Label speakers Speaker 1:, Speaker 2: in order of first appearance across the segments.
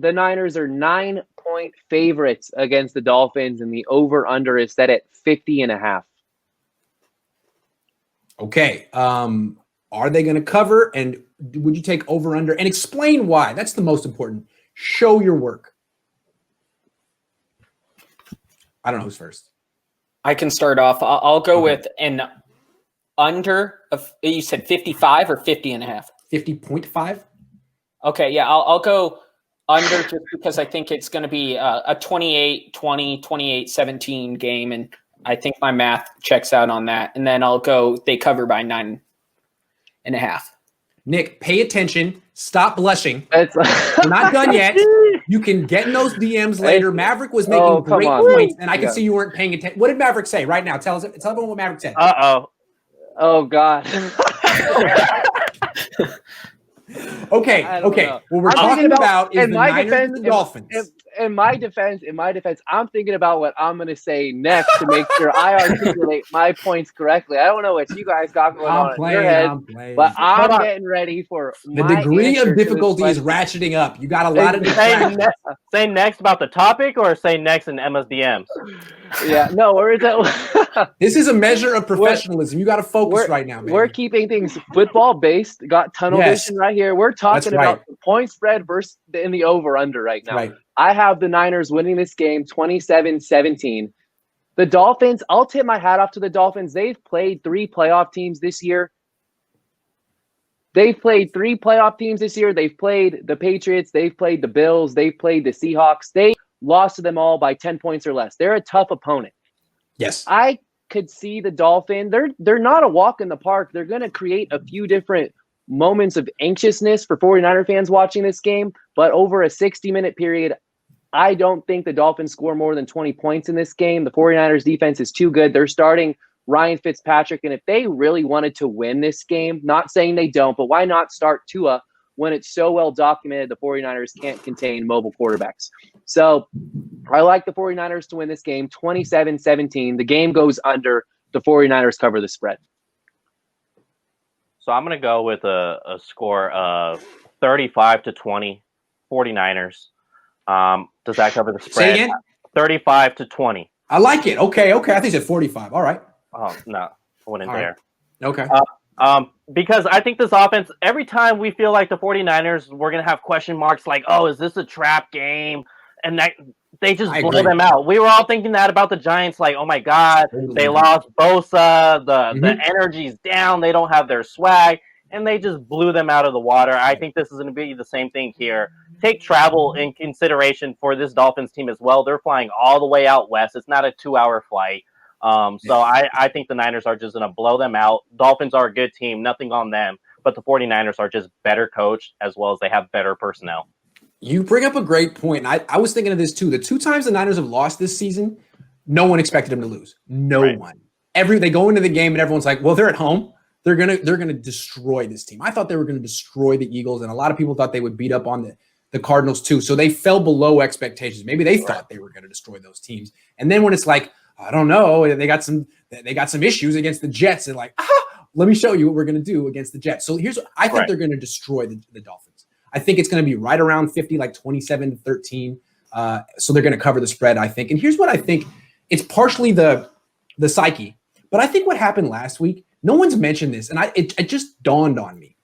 Speaker 1: The Niners are 9-point favorites against the Dolphins, and the over-under is set at 50.5.
Speaker 2: Okay. Are they going to cover? And would you take over-under? And explain why. That's the most important. Show your work. I don't know who's first.
Speaker 3: I can start off. I'll go with an under of, you said 55 or 50.5?
Speaker 2: 50.5.
Speaker 3: Okay, yeah, I'll go under just because I think it's going to be a 28-20, 28-17 game, and I think my math checks out on that. And then I'll go they cover by 9.5.
Speaker 2: Nick, pay attention. Stop blushing.
Speaker 1: We're
Speaker 2: not done yet. You can get in those DMs later. Maverick was making great points, and I can see you weren't paying attention. What did Maverick say right now? Tell everyone what Maverick said.
Speaker 1: Oh, God.
Speaker 2: Okay. What we're talking about is the Niners and the Dolphins.
Speaker 1: In my defense, I'm thinking about what I'm going to say next to make sure I articulate my points correctly. I don't know what you guys got going on in your head, but I'm getting ready for
Speaker 2: the degree of difficulty is ratcheting up. You got a lot of
Speaker 4: say next about the topic or say next in Emma's DMs?
Speaker 1: Yeah, no, where is that?
Speaker 2: This is a measure of professionalism. You got to focus right now, man.
Speaker 1: We're keeping things football based. Got tunnel vision right here. We're talking about the point spread versus in the over under right now.
Speaker 2: Right.
Speaker 1: I have the Niners winning this game 27-17. The Dolphins, I'll tip my hat off to the Dolphins. They've played 3 playoff teams this year. They've played the Patriots. They've played the Bills. They've played the Seahawks. They lost to them all by 10 points or less. They're a tough opponent.
Speaker 2: Yes.
Speaker 1: I could see the Dolphins. They're not a walk in the park. They're going to create a few different moments of anxiousness for 49er fans watching this game, but over a 60-minute period, I don't think the Dolphins score more than 20 points in this game. The 49ers defense is too good. They're starting Ryan Fitzpatrick, and if they really wanted to win this game, not saying they don't, but why not start Tua when it's so well documented the 49ers can't contain mobile quarterbacks? So I like the 49ers to win this game 27-17. The game goes under. The 49ers cover the spread.
Speaker 4: So I'm going to go with a score of 35-20, 49ers. Does that cover the spread?
Speaker 2: Say again?
Speaker 4: 35-20.
Speaker 2: I like it. Okay. I think it's at 45. All right.
Speaker 4: Oh, no. I went in there.
Speaker 2: Right. Okay.
Speaker 4: Because I think this offense, every time we feel like the 49ers, we're going to have question marks like, oh, is this a trap game? And that they just blow them out. We were all thinking that about the Giants, like, oh my God, they lost Bosa, the energy's down, they don't have their swag, and they just blew them out of the water. I think this is going to be the same thing here. Take travel in consideration for this Dolphins team as well. They're flying all the way out west. It's not a 2-hour flight. So I think the Niners are just going to blow them out. Dolphins are a good team, nothing on them, but the 49ers are just better coached as well as they have better personnel.
Speaker 2: You bring up a great point. I was thinking of this too. The 2 times the Niners have lost this season, no one expected them to lose. No one. They go into the game and everyone's like, well, they're at home. They're gonna destroy this team. I thought they were gonna destroy the Eagles, and a lot of people thought they would beat up on the Cardinals too. So they fell below expectations. Maybe they thought they were gonna destroy those teams. And then when it's like, I don't know, they got some issues against the Jets, and like, let me show you what we're gonna do against the Jets. So here's what I think they're gonna destroy the Dolphins. I think it's going to be right around 50, like 27-13. So they're going to cover the spread, I think. And here's what I think. It's partially the psyche. But I think what happened last week, no one's mentioned this, and it just dawned on me.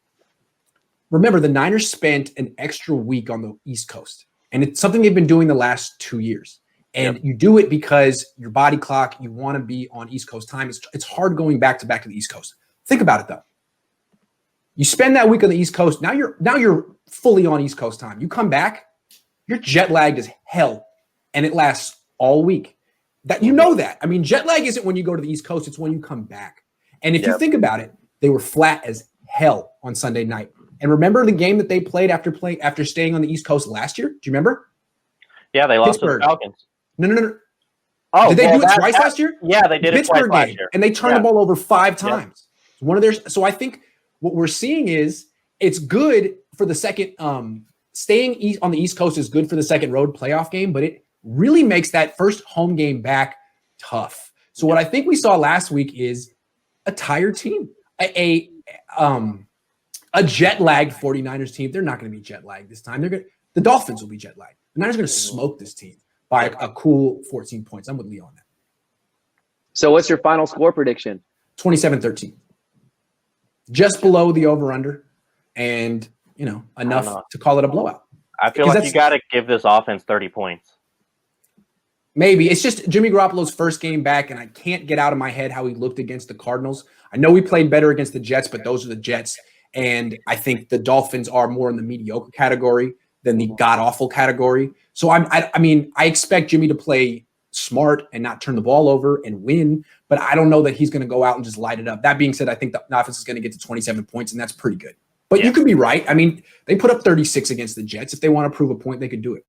Speaker 2: Remember, the Niners spent an extra week on the East Coast. And it's something they've been doing the last 2 years. And you do it because your body clock, you want to be on East Coast time. It's hard going back to the East Coast. Think about it, though. You spend that week on the East Coast. Now you're fully on East Coast time. You come back, you're jet lagged as hell, and it lasts all week. That you know that. I mean, jet lag isn't when you go to the East Coast; it's when you come back. And if you think about it, they were flat as hell on Sunday night. And remember the game that they played after staying on the East Coast last year? Do you remember?
Speaker 4: Yeah, they lost to the Falcons.
Speaker 2: No. Oh, did they do it twice last year?
Speaker 4: Yeah, they did it twice last year.
Speaker 2: And they turned the ball over 5 times. One of theirs. So I think what we're seeing is it's good for the second staying on the East Coast is good for the second road playoff game, but it really makes that first home game back tough. So what I think we saw last week is a tired team, a jet lagged 49ers team. They're not going to be jet lagged this time. The The Dolphins will be jet lagged. The Niners are going to smoke this team by a cool 14 points. I'm with Leo on that.
Speaker 1: So what's your final score prediction?
Speaker 2: 27-13. Just below the over-under and, enough to call it a blowout.
Speaker 4: I feel like you got to give this offense 30 points.
Speaker 2: Maybe. It's just Jimmy Garoppolo's first game back, and I can't get out of my head how he looked against the Cardinals. I know we played better against the Jets, but those are the Jets. And I think the Dolphins are more in the mediocre category than the god-awful category. So, I expect Jimmy to play smart and not turn the ball over and win, but I don't know that he's going to go out and just light it up. That being said, I think the offense is going to get to 27 points, and that's pretty good. But you could be right. I mean, they put up 36 against the Jets. If they want to prove a point, they could do it.